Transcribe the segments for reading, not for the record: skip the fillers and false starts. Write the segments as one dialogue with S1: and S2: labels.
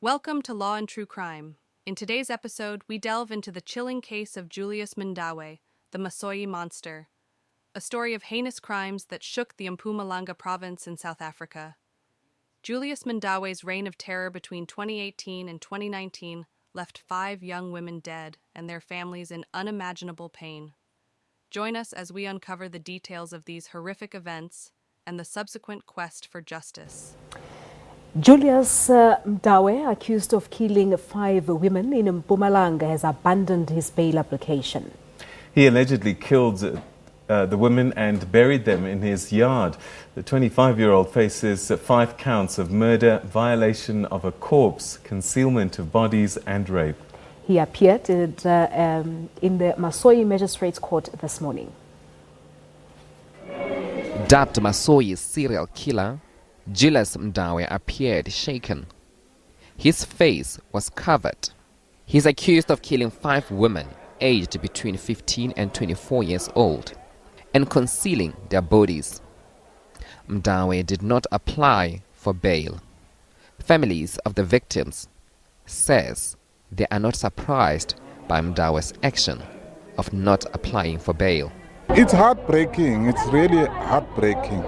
S1: Welcome to Law and True Crime. In today's episode, we delve into the chilling case of Julius Mndawe, the Masoi Monster, a story of heinous crimes that shook the Mpumalanga province in South Africa. Julius Mndawe's reign of terror between 2018 and 2019 left 5 young women dead and their families in unimaginable pain. Join us as we uncover the details of these horrific events and the subsequent quest for justice.
S2: Julius Mndawe, accused of killing 5 women in Mpumalanga, has abandoned his bail application.
S3: He allegedly killed the women and buried them in his yard. The 25-year-old faces 5 counts of murder, violation of a corpse, concealment of bodies and rape.
S2: He appeared in the Masoi Magistrates Court this morning.
S4: Dubbed Masoi's serial killer, Julius Mndawe appeared shaken. His face was covered. He's accused of killing 5 women aged between 15 and 24 years old and concealing their bodies. Mndawe did not apply for bail. Families of the victims says they are not surprised by Mndawe's action of not applying for bail.
S5: It's heartbreaking. It's really heartbreaking.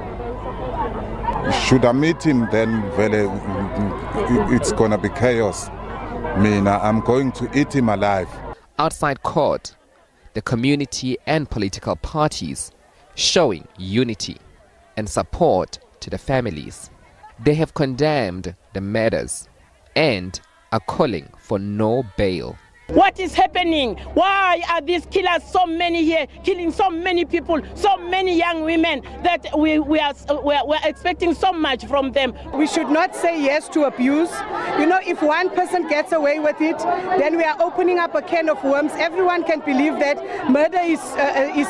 S5: Should I meet him, then it's gonna be chaos. I'm going to eat him alive.
S4: Outside court, the community and political parties showing unity and support to the families. They have condemned the murders and are calling for no bail.
S6: What is happening? Why are these killers so many here, killing so many people, so many young women, that we're expecting so much from them?
S7: We should not say yes to abuse. You know, if one person gets away with it, then we are opening up a can of worms. Everyone can believe that murder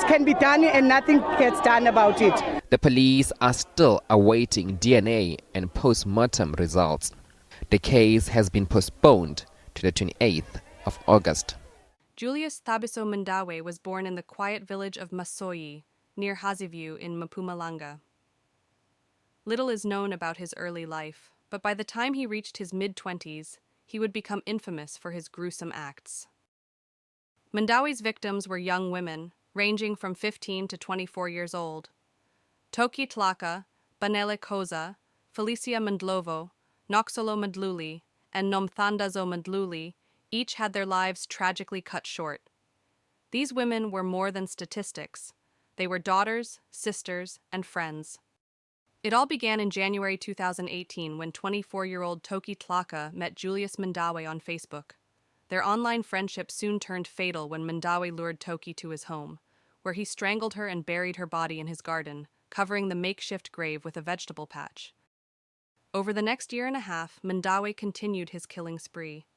S7: can be done and nothing gets done about it.
S4: The police are still awaiting DNA and post-mortem results. The case has been postponed to the 28th of August.
S1: Julius Thabiso Mndawe was born in the quiet village of Masoi, near Hazivu in Mpumalanga. Little is known about his early life, but by the time he reached his mid-20s, he would become infamous for his gruesome acts. Mndawe's victims were young women, ranging from 15 to 24 years old. Toki Tlaka, Banele Koza, Felicia Mndlovu, Noxolo Mdluli, and Nomthandazo Mdluli each had their lives tragically cut short. These women were more than statistics. They were daughters, sisters, and friends. It all began in January 2018 when 24-year-old Toki Tlaka met Julius Mndawe on Facebook. Their online friendship soon turned fatal when Mndawe lured Toki to his home, where he strangled her and buried her body in his garden, covering the makeshift grave with a vegetable patch. Over the next year and a half, Mndawe continued his killing spree.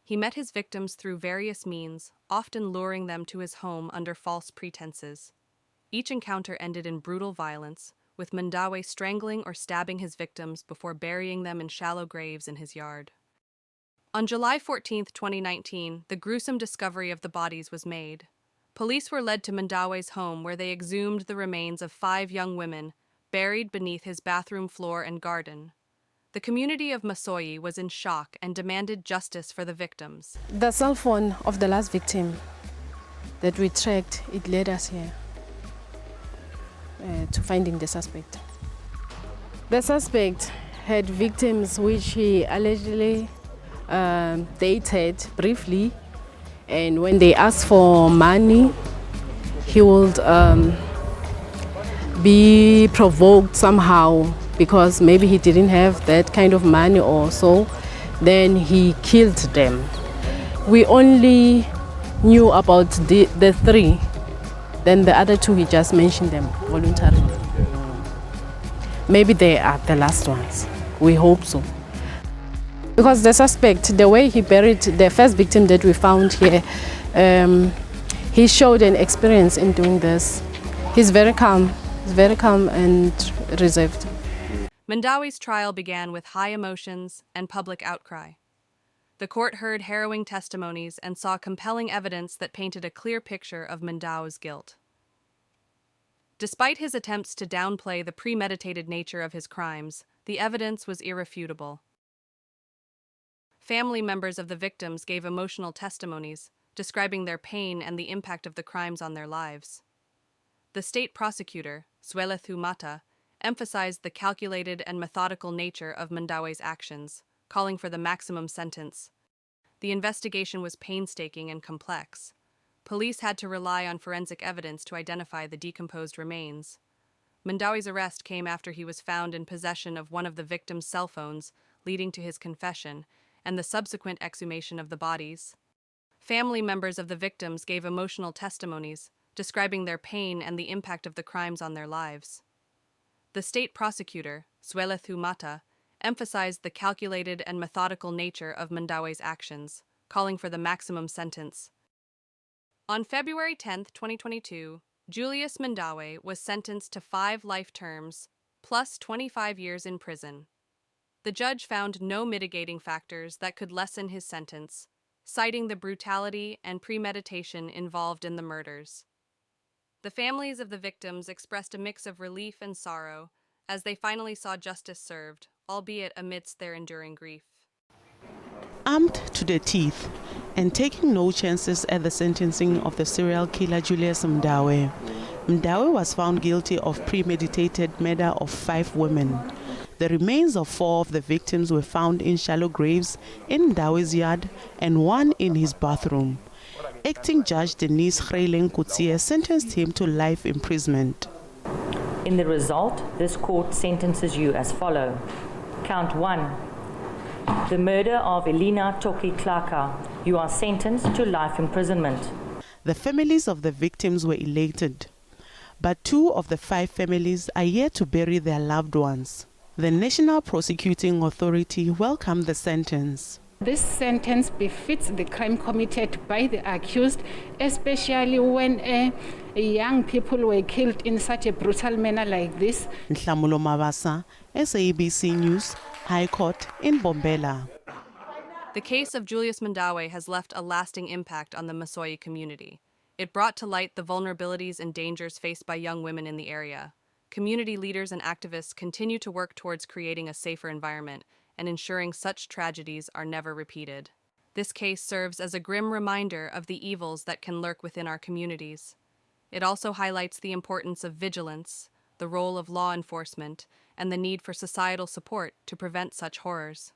S1: He met his victims through various means, often luring them to his home under false pretenses. Each encounter ended in brutal violence, with Mndawe strangling or stabbing his victims before burying them in shallow graves in his yard. On July 14, 2019, the gruesome discovery of the bodies was made. Police were led to Mndawe's home, where they exhumed the remains of 5 young women, buried beneath his bathroom floor and garden. The community of Masoi was in shock and demanded justice for the victims.
S8: The cell phone of the last victim that we tracked, it led us here to finding the suspect. The suspect had victims which he allegedly dated briefly, and when they asked for money, he would be provoked somehow, because maybe he didn't have that kind of money or so, then he killed them. We only knew about the 3, then the other 2 he just mentioned them voluntarily. Maybe they are the last ones, we hope so. Because the suspect, the way he buried the first victim that we found here, he showed an experience in doing this. He's very calm and reserved.
S1: Mndawe's trial began with high emotions and public outcry. The court heard harrowing testimonies and saw compelling evidence that painted a clear picture of Mndawe's guilt. Despite his attempts to downplay the premeditated nature of his crimes, the evidence was irrefutable. Family members of the victims gave emotional testimonies, describing their pain and the impact of the crimes on their lives. The state prosecutor, Julius Mndawe, emphasized the calculated and methodical nature of Mndawe's actions, calling for the maximum sentence. The investigation was painstaking and complex. Police had to rely on forensic evidence to identify the decomposed remains. Mndawe's arrest came after he was found in possession of one of the victim's cell phones, leading to his confession, and the subsequent exhumation of the bodies. Family members of the victims gave emotional testimonies, describing their pain and the impact of the crimes on their lives. The state prosecutor, Julius Mndawe, emphasized the calculated and methodical nature of Mndawe's actions, calling for the maximum sentence. On February 10, 2022, Julius Mndawe was sentenced to 5 life terms, plus 25 years in prison. The judge found no mitigating factors that could lessen his sentence, citing the brutality and premeditation involved in the murders. The families of the victims expressed a mix of relief and sorrow as they finally saw justice served, albeit amidst their enduring grief.
S9: Armed to the teeth and taking no chances at the sentencing of the serial killer Julius Mndawe, Mndawe was found guilty of premeditated murder of 5 women. The remains of 4 of the victims were found in shallow graves in Mndawe's yard and 1 in his bathroom. Acting Judge Denise Kutsie sentenced him to life imprisonment.
S10: In the result, this court sentences you as follows. Count 1. The murder of Elina Toki Klaka. You are sentenced to life imprisonment.
S9: The families of the victims were elated, but 2 of the 5 families are yet to bury their loved ones. The National Prosecuting Authority welcomed the sentence.
S11: This sentence befits the crime committed by the accused, especially when young people were killed in such a brutal manner like this.
S9: Nhlamulo Mabasa, SABC News, High Court in Bombela.
S1: The case of Julius Mndawe has left a lasting impact on the Masoi community. It brought to light the vulnerabilities and dangers faced by young women in the area. Community leaders and activists continue to work towards creating a safer environment and ensuring such tragedies are never repeated. This case serves as a grim reminder of the evils that can lurk within our communities. It also highlights the importance of vigilance, the role of law enforcement, and the need for societal support to prevent such horrors.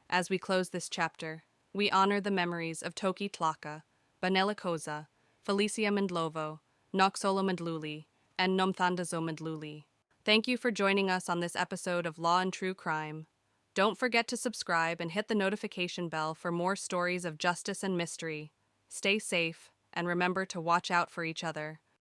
S1: As we close this chapter, we honor the memories of Toki Tlaka, Banela Koza, Felicia Mndlovu, Noxolo Mdluli, and Nomthandazo Mdluli. Thank you for joining us on this episode of Law and True Crime. Don't forget to subscribe and hit the notification bell for more stories of justice and mystery. Stay safe, and remember to watch out for each other.